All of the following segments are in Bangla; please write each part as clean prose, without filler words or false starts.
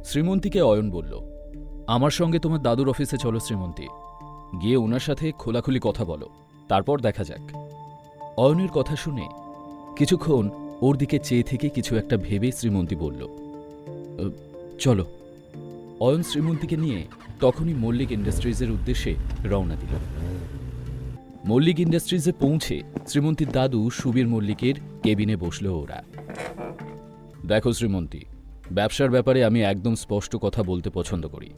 শ্রীমন্তীকে অয়ন বলল, আমার সঙ্গে তোমার দাদুর অফিসে চলো শ্রীমন্তী, গিয়ে ওনার সাথে খোলাখুলি কথা বলো, তারপর দেখা যাক। অয়নের কথা শুনে কিছুক্ষণ ওর দিকে চেয়ে থেকে কিছু একটা ভেবে শ্রীমন্তী বলল, চলো। অয়ন শ্রীমন্তীকে নিয়ে তখনই মল্লিক ইন্ডাস্ট্রিজের উদ্দেশ্যে রওনা দিল। মল্লিক ইন্ডাস্ট্রিজে পৌঁছে শ্রীমন্তীর দাদু সুবীর মল্লিকের কেবিনে বসল ওরা। দেখো শ্রীমন্তী, ব্যবসার ব্যাপারে আমি একদম স্পষ্ট কথা বলতে পছন্দ করি।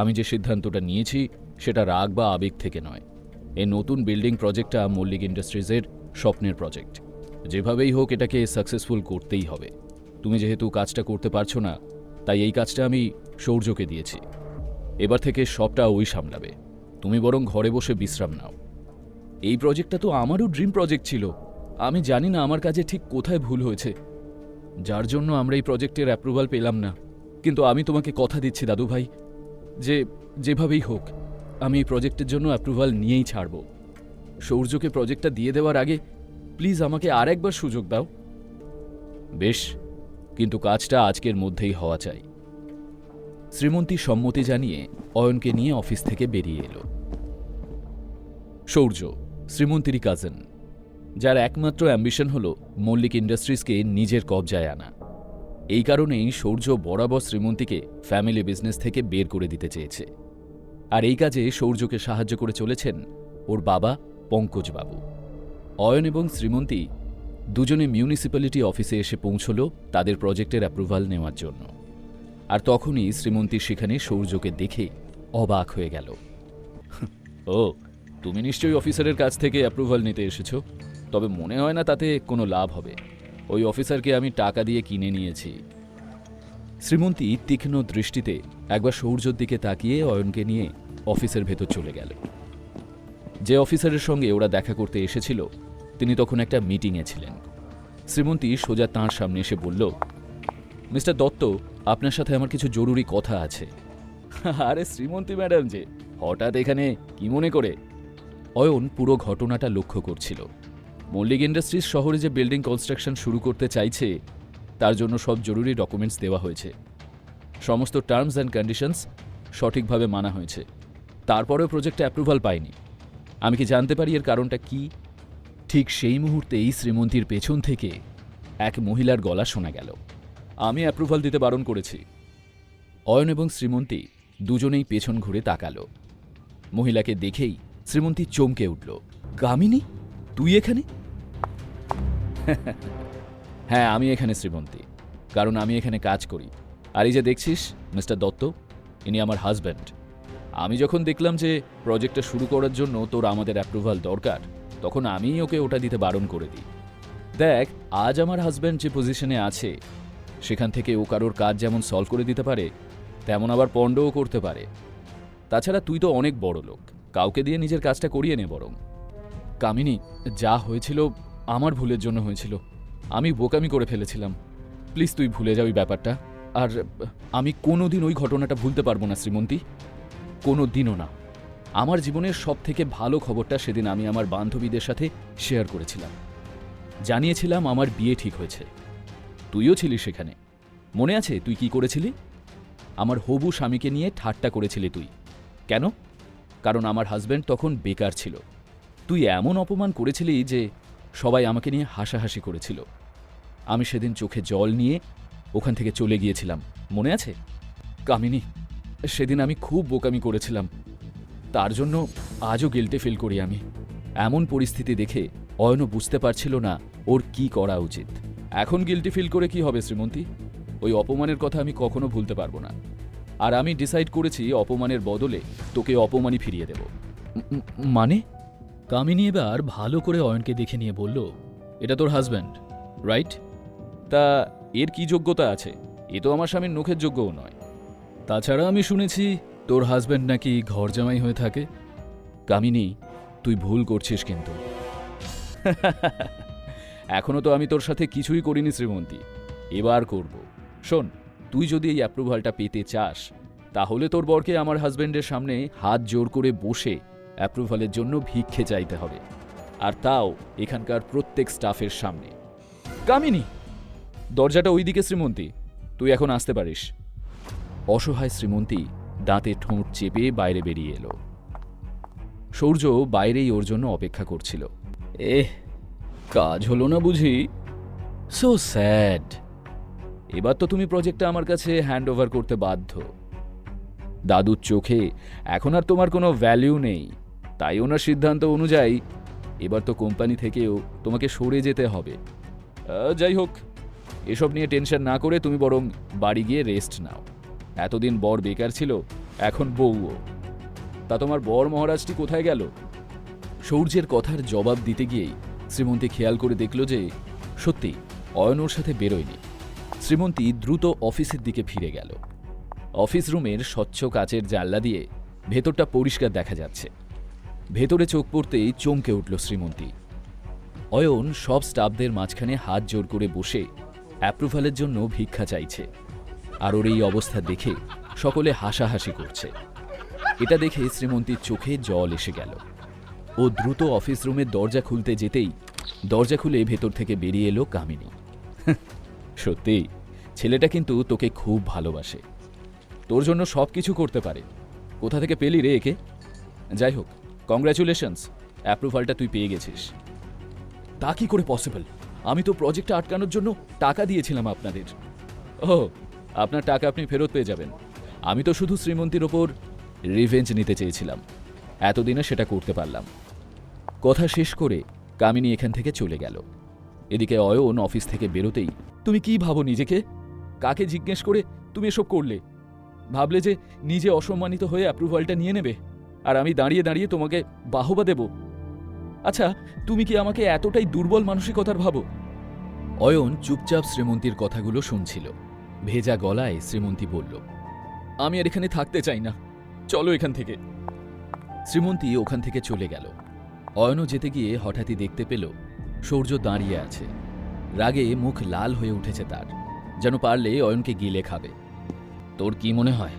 আমি যে সিদ্ধান্তটা নিয়েছি সেটা রাগ বা আবেগ থেকে নয়। এই নতুন বিল্ডিং প্রজেক্টটা মল্লিক ইন্ডাস্ট্রিজের স্বপ্নের প্রজেক্ট। যেভাবেই হোক এটাকে সাকসেসফুল করতেই হবে। তুমি যেহেতু কাজটা করতে পারছো না, তাই এই কাজটা আমি সৌর্যকে দিয়েছি। এবার থেকে সবটা ওই সামলাবে, তুমি বরং ঘরে বসে বিশ্রাম নাও। এই প্রজেক্টটা তো আমারও ড্রিম প্রজেক্ট ছিল। আমি জানি না আমার কাজে ঠিক কোথায় ভুল হয়েছে, যার জন্য আমরা এই প্রজেক্টের অ্যাপ্রুভাল পেলাম না। কিন্তু আমি তোমাকে কথা দিচ্ছি দাদু ভাই, যে যেভাবেই হোক আমি এই প্রজেক্টের জন্য অ্যাপ্রুভাল নিয়েই ছাড়ব। সৌর্যকে প্রজেক্টটা দিয়ে দেওয়ার আগে প্লিজ আমাকে আরেকবার সুযোগ দাও। বেশ, কিন্তু কাজটা আজকের মধ্যেই হওয়া চাই। শ্রীমন্তী সম্মতি জানিয়ে অয়নকে নিয়ে অফিস থেকে বেরিয়ে এলো। সৌর্য শ্রীমন্তীরই কাজিন, যার একমাত্র অ্যাম্বিশন হল মল্লিক ইন্ডাস্ট্রিজকে নিজের কবজায় আনা। এই কারণেই সৌর্য বরাবর শ্রীমন্তীকে ফ্যামিলি বিজনেস থেকে বের করে দিতে চেয়েছে। আর এই কাজে সৌর্যকে সাহায্য করে চলেছেন ওর বাবা পঙ্কজবাবু। অয়ন এবং শ্রীমন্তী দুজনে মিউনিসিপ্যালিটি অফিসে এসে পৌঁছল তাদের প্রজেক্টের অ্যাপ্রুভাল নেওয়ার জন্য। আর তখনই শ্রীমন্তী সেখানে সৌর্যকে দেখে অবাক হয়ে গেল। ও, তুমি নিশ্চয়ই অফিসারের কাছ থেকে অ্যাপ্রুভাল নিতে এসেছো। তবে মনে হয় না তাতে কোনো লাভ হবে। ওই অফিসারকে আমি টাকা দিয়ে কিনে নিয়েছি। শ্রীমন্তী তীক্ষ্ণ দৃষ্টিতে একবার সৌর্যর দিকে তাকিয়ে অয়নকে নিয়ে অফিসের ভেতর চলে গেল। যে অফিসারের সঙ্গে ওরা দেখা করতে এসেছিল তিনি তখন একটা মিটিংয়ে ছিলেন। শ্রীমন্তী সোজা তাঁর সামনে এসে বলল, মিস্টার দত্ত, আপনার সাথে আমার কিছু জরুরি কথা আছে। আরে শ্রীমন্তী ম্যাডাম যে, হঠাৎ এখানে কি মনে করে? অয়ন পুরো ঘটনাটা লক্ষ্য করছিল। মল্লিক ইন্ডাস্ট্রিজ শহরে যে বিল্ডিং কনস্ট্রাকশন শুরু করতে চাইছে তার জন্য সব জরুরি ডকুমেন্টস দেওয়া হয়েছে। সমস্ত টার্মস অ্যান্ড কন্ডিশনস সঠিকভাবে মানা হয়েছে। তারপরেও প্রজেক্টে অ্যাপ্রুভাল পায়নি। আমি কি জানতে পারি এর কারণটা কি? ঠিক সেই মুহূর্তেই শ্রীমন্তীর পেছন থেকে এক মহিলার গলা শোনা গেল, আমি অ্যাপ্রুভাল দিতে বারণ করেছি। অয়ন এবং শ্রীমন্তী দুজনেই পেছন ঘুরে তাকালো। মহিলাকে দেখেই শ্রীমন্তী চমকে উঠল, কামিনী, তুই এখানে? হ্যাঁ, আমি এখানে শ্রীমন্তী, কারণ আমি এখানে কাজ করি। আর এই যে দেখছিস মিস্টার দত্ত, ইনি আমার হাজব্যান্ড। আমি যখন দেখলাম যে প্রজেক্টটা শুরু করার জন্য তোর আমাদের অ্যাপ্রুভাল দরকার, তখন আমিই ওকে ওটা দিতে বারণ করে দিই। দেখ, আজ আমার হাজব্যান্ড যে পজিশনে আছে সেখান থেকে ও কারোর কাজ যেমন সলভ করে দিতে পারে, তেমন আবার পণ্ডও করতে পারে। তাছাড়া তুই তো অনেক বড় লোক, কাউকে দিয়ে নিজের কাজটা করিয়ে নে বরং। কামিনী, যা হয়েছিল আমার ভুলের জন্য হয়েছিল। আমি বোকামি করে ফেলেছিলাম। প্লিজ তুই ভুলে যা ওই ব্যাপারটা। আর আমি কোনোদিন ওই ঘটনাটা ভুলতে পারবো না শ্রীমন্তী, কোনো দিনও না। আমার জীবনের সব থেকে ভালো খবরটা সেদিন আমি আমার বান্ধবীদের সাথে শেয়ার করেছিলাম। জানিয়েছিলাম আমার বিয়ে ঠিক হয়েছে। তুইও ছিলিস সেখানে, মনে আছে তুই কি করেছিলি? আমার হবু স্বামীকে নিয়ে ঠাট্টা করেছিলি তুই। কেন? কারণ আমার হাজব্যান্ড তখন বেকার ছিল। তুই এমন অপমান করেছিলি যে সবাই আমাকে নিয়ে হাসাহাসি করেছিল। আমি সেদিন চোখে জল নিয়ে ওখান থেকে চলে গিয়েছিলাম, মনে আছে? কামিনী, সেদিন আমি খুব বোকামি করেছিলাম। তার জন্য আজও গিল্টে ফিল করি আমি। এমন পরিস্থিতি দেখে অয়নও বুঝতে পারছিল না ওর কি করা উচিত। এখন গিল্টি ফিল করে কি হবে শ্রীমন্তী? ওই অপমানের কথা আমি কখনো ভুলতে পারবো না। আর আমি ডিসাইড করেছি অপমানের বদলে তোকে অপমানই ফিরিয়ে দেব। মানে? কামিনী এবার ভালো করে অয়নকে দেখে নিয়ে বলল, এটা তোর হাজব্যান্ড, রাইট? তা এর কি যোগ্যতা আছে? এ তো আমার স্বামীর নখের যোগ্যও নয়। তাছাড়া আমি শুনেছি তোর হাজব্যান্ড নাকি ঘর জামাই হয়ে থাকে। কামিনী, তুই ভুল করছিস কিন্তু। এখনো তো আমি তোর সাথে কিছুই করিনি শ্রীমন্তী, এবার করব। শোন, তুই যদি এই অ্যাপ্রুভালটা পেতে চাস তাহলে তোর বরকে আমার হাজব্যান্ডের সামনে হাত জোর করে বসে অ্যাপ্রুভালের জন্য ভিক্ষে চাইতে হবে, আর তাও এখানকার প্রত্যেক স্টাফের সামনে। কামিনী, দরজাটা ওই দিকে শ্রীমন্তী, তুই এখন আসতে পারিস। অসহায় শ্রীমন্তী দাঁতে ঠোঁট চেপে বাইরে বেরিয়ে এলো। সূর্য বাইরেই ওর জন্য অপেক্ষা করছিল। কাজ হলো না বুঝি? So sad. এবার তো তুমি প্রজেক্টটা আমার কাছে হ্যান্ড ওভার করতে বাধ্য। দাদুর চোখে এখন আর তোমার কোনো ভ্যালিউ নেই, তাই ওনার সিদ্ধান্ত অনুযায়ী এবার তো কোম্পানি থেকেও তোমাকে সরে যেতে হবে। যাই হোক, এসব নিয়ে টেনশন না করে তুমি বরং বাড়ি গিয়ে রেস্ট নাও। এতদিন বর বেকার ছিল, এখন বউও। তা তোমার বর মহারাজটি কোথায় গেল? সূর্যের কথার জবাব দিতে গিয়েই শ্রীমন্তী খেয়াল করে দেখল যে সত্যি অয়ন ওর সাথে বেরোয়নি। শ্রীমন্তী দ্রুত অফিসের দিকে ফিরে গেল। অফিস রুমের স্বচ্ছ কাচের জানলা দিয়ে ভেতরটা পরিষ্কার দেখা যাচ্ছে। ভেতরে চোখ পড়তেই চমকে উঠল শ্রীমন্তী। অয়ন সব স্টাফদের মাঝখানে হাত জোর করে বসে অ্যাপ্রুভালের জন্য ভিক্ষা চাইছে, আর ওর এই অবস্থা দেখে সকলে হাসাহাসি করছে। এটা দেখে শ্রীমন্তীর চোখে জল এসে গেল। ও দ্রুত অফিস রুমের দরজা খুলতে যেতেই দরজা খুলে ভেতর থেকে বেরিয়ে এলো কামিনী। সত্যি ছেলেটা কিন্তু তোকে খুব ভালোবাসে, তোর জন্য সব কিছু করতে পারে। কোথা থেকে পেলি রে একে? যাই হোক, কংগ্র্যাচুলেশনস, অ্যাপ্রুভালটা তুই পেয়ে গেছিস। তা কি করে পসিবল? আমি তো প্রজেক্টটা আটকানোর জন্য টাকা দিয়েছিলাম আপনাদের। ও, আপনার টাকা আপনি ফেরত পেয়ে যাবেন। আমি তো শুধু শ্রীমন্তীর ওপর রিভেঞ্জ নিতে চেয়েছিলাম, এতদিনে সেটা করতে পারলাম। কথা শেষ করে কামিনী এখান থেকে চলে গেল। এদিকে অয়ন অফিস থেকে বেরোতেই, তুমি কি ভাবো নিজেকে? কাকে জিজ্ঞেস করে তুমি এসব করলে? ভাবলে যে নিজে অসম্মানিত হয়ে অ্যাপ্রুভালটা নিয়ে নেবে, আর আমি দাঁড়িয়ে দাঁড়িয়ে তোমাকে বাহবা দেব? আচ্ছা, তুমি কি আমাকে এতটাই দুর্বল মানসিকতার ভাবো? অয়ন চুপচাপ শ্রীমন্তীর কথাগুলো শুনছিল। ভেজা গলায় শ্রীমন্তী বলল, আমি আর এখানে থাকতে চাই না, চলো এখান থেকে। শ্রীমন্তী ওখান থেকে চলে গেল। অয়নও যেতে গিয়ে হঠাৎই দেখতে পেল সূর্য দাঁড়িয়ে আছে। রাগে মুখ লাল হয়ে উঠেছে তার, যেন পারলে অয়নকে গিলে খাবে। তোর কি মনে হয়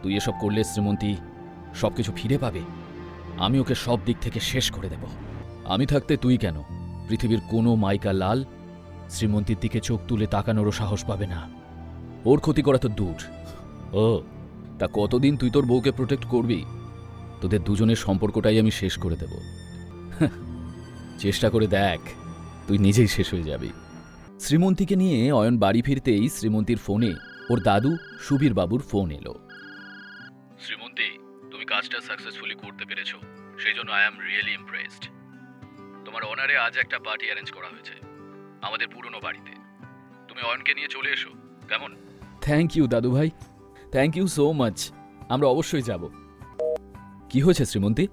তুই এসব করলে শ্রীমন্তী সবকিছু ফিরে পাবে? আমি ওকে সব দিক থেকে শেষ করে দেব। আমি থাকতে তুই কেন, পৃথিবীর কোনো মাইকা লাল শ্রীমন্তীর দিকে চোখ তুলে তাকানোরও সাহস পাবে না। ওর ক্ষতি করা তো দূর। ও, তা কতদিন তুই তোর বউকে প্রোটেক্ট করবি? তোদের দুজনের সম্পর্কটাই আমি শেষ করে দেব। চেষ্টা করে দেখ, তুই নিজেই শেষ হয়ে যাবি। শ্রীমন্তীকে নিয়ে অয়ন বাড়ি ফিরতেই শ্রীমন্তীর ফোনে ওর দাদু সুবীর বাবুর ফোন এলো। শ্রীমন্তী, তুমি কাজটা সাকসেসফুলি করতে পেরেছো, সেই জন্য আই অ্যাম রিয়েলি ইমপ্রেসড। তোমার অনারে আজ একটা পার্টি অ্যারেঞ্জ করা হয়েছে আমাদের পুরনো বাড়িতে। তুমি অয়নকে নিয়ে চলে এসো, কেমন? থ্যাংক ইউ দাদু ভাই, থ্যাংক ইউ সো মাচ। আমরা অবশ্যই যাব। কি হয়েছে শ্রীমন্তী?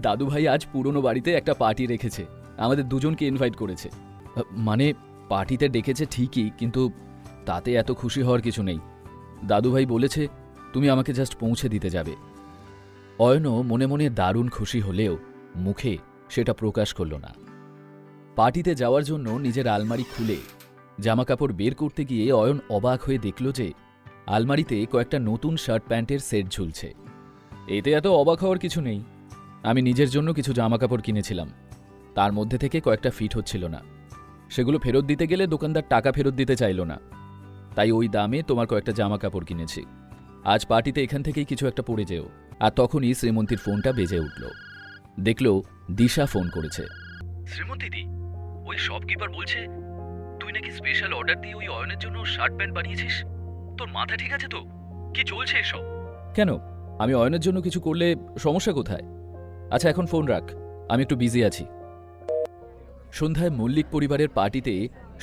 দাদু ভাই আজ পুরনো বাড়িতে একটা পার্টি রেখেছে, আমাদের দুজনকে ইনভাইট করেছে। মানে পার্টিতে ডেকেছে ঠিকই, কিন্তু তাতে এত খুশি হওয়ার কিছু নেই। দাদু ভাই বলেছে তুমি আমাকে জাস্ট পৌঁছে দিতে যাবে। অয়নও মনে মনে দারুণ খুশি হলেও মুখে সেটা প্রকাশ করল না। পার্টিতে যাওয়ার জন্য নিজের আলমারি খুলে জামাকাপড় বের করতে গিয়ে অয়ন অবাক হয়ে দেখল যে আলমারিতে কয়েকটা নতুন শার্ট প্যান্টের সেট ঝুলছে। এতে এত অবাক হওয়ার কিছু নেই। আমি নিজের জন্য কিছু জামাকাপড় কিনেছিলাম, তার মধ্যে থেকে কয়েকটা ফিট হচ্ছিল না। সেগুলো ফেরত দিতে গেলে দোকানদার টাকা ফেরত দিতে চাইল না, তাই ওই দামে তোমার কয়েকটা জামাকাপড় কিনেছি। আজ পার্টিতে এখান থেকেই কিছু একটা পরে যেও। আর তখনই শ্রীমন্তীর ফোনটা বেজে উঠল। দেখল দিশা ফোন করেছে। শ্রীমন্তী দি, ওই শপকিপার বলছে তুই নাকি স্পেশাল অর্ডার দিয়ে ওই অয়নের জন্য শার্ট প্যান্ট বানিয়েছিস। তোর মাথা ঠিক আছে তো? কি চলছে এসব? কেন, আমি অয়নের জন্য কিছু করলে সমস্যা কোথায়? আচ্ছা এখন ফোন রাখ, আমি একটু বিজি আছি। সন্ধ্যায় মল্লিক পরিবারের পার্টিতে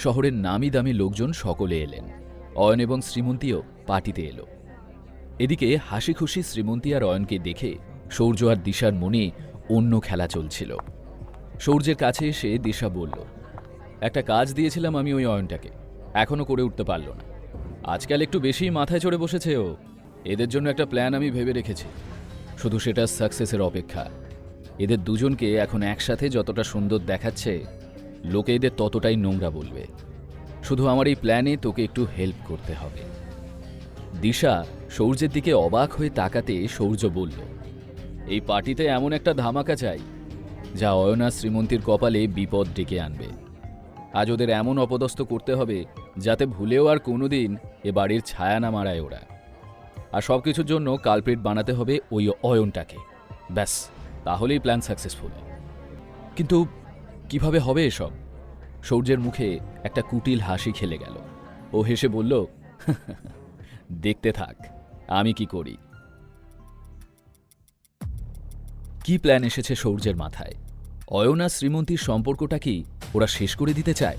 শহরের নামি দামি লোকজন সকলে এলেন। অয়ন এবং শ্রীমন্তীও পার্টিতে এলো। এদিকে হাসি খুশি শ্রীমন্তী আর অয়নকে দেখে সূর্য আর দিশার মনে অন্য খেলা চলছিল। সূর্যের কাছে এসে দিশা বলল, একটা কাজ দিয়েছিলাম আমি ওই অয়নটাকে, এখনো করে উঠতে পারল না। আজকাল একটু বেশি মাথায় চড়ে বসেছে ও। এদের জন্য একটা প্ল্যান আমি ভেবে রেখেছি, শুধু সেটা সাকসেসের অপেক্ষা। এদের দুজনকে এখন একসাথে যতটা সুন্দর দেখাচ্ছে, লোকে এদের ততটাই নোংরা বলবে। শুধু আমার এই প্ল্যানে তোকে একটু হেল্প করতে হবে। দিশা সূর্যের দিকে অবাক হয়ে তাকাতে সূর্য বলল, এই পার্টিতে এমন একটা ধামাকা চাই যা অয়না শ্রীমন্তীর কপালে বিপদ ডেকে আনবে। আজ ওদের এমন অপদস্থ করতে হবে যাতে ভুলেও আর কোনোদিন এ বাড়ির ছায়া না মারায় ওরা। আর সব কিছুর জন্য কালপ্রিট বানাতে হবে ওই অয়নটাকে। ব্যাস, তাহলেই প্ল্যান সাকসেসফুল। কিন্তু কিভাবে হবে এসব? সূর্যের মুখে একটা কুটিল হাসি খেলে গেল। ও হেসে বলল, দেখতে থাক আমি কি করি। কি প্ল্যান এসেছে সূর্যের মাথায়? অয়ন আর শ্রীমন্তীর সম্পর্কটা কি ওরা শেষ করে দিতে চায়?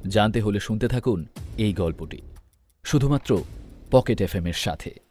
জানতে হলে শুনতে থাকুন এই গল্পটি, শুধুমাত্র পকেট এফএম এর সাথে।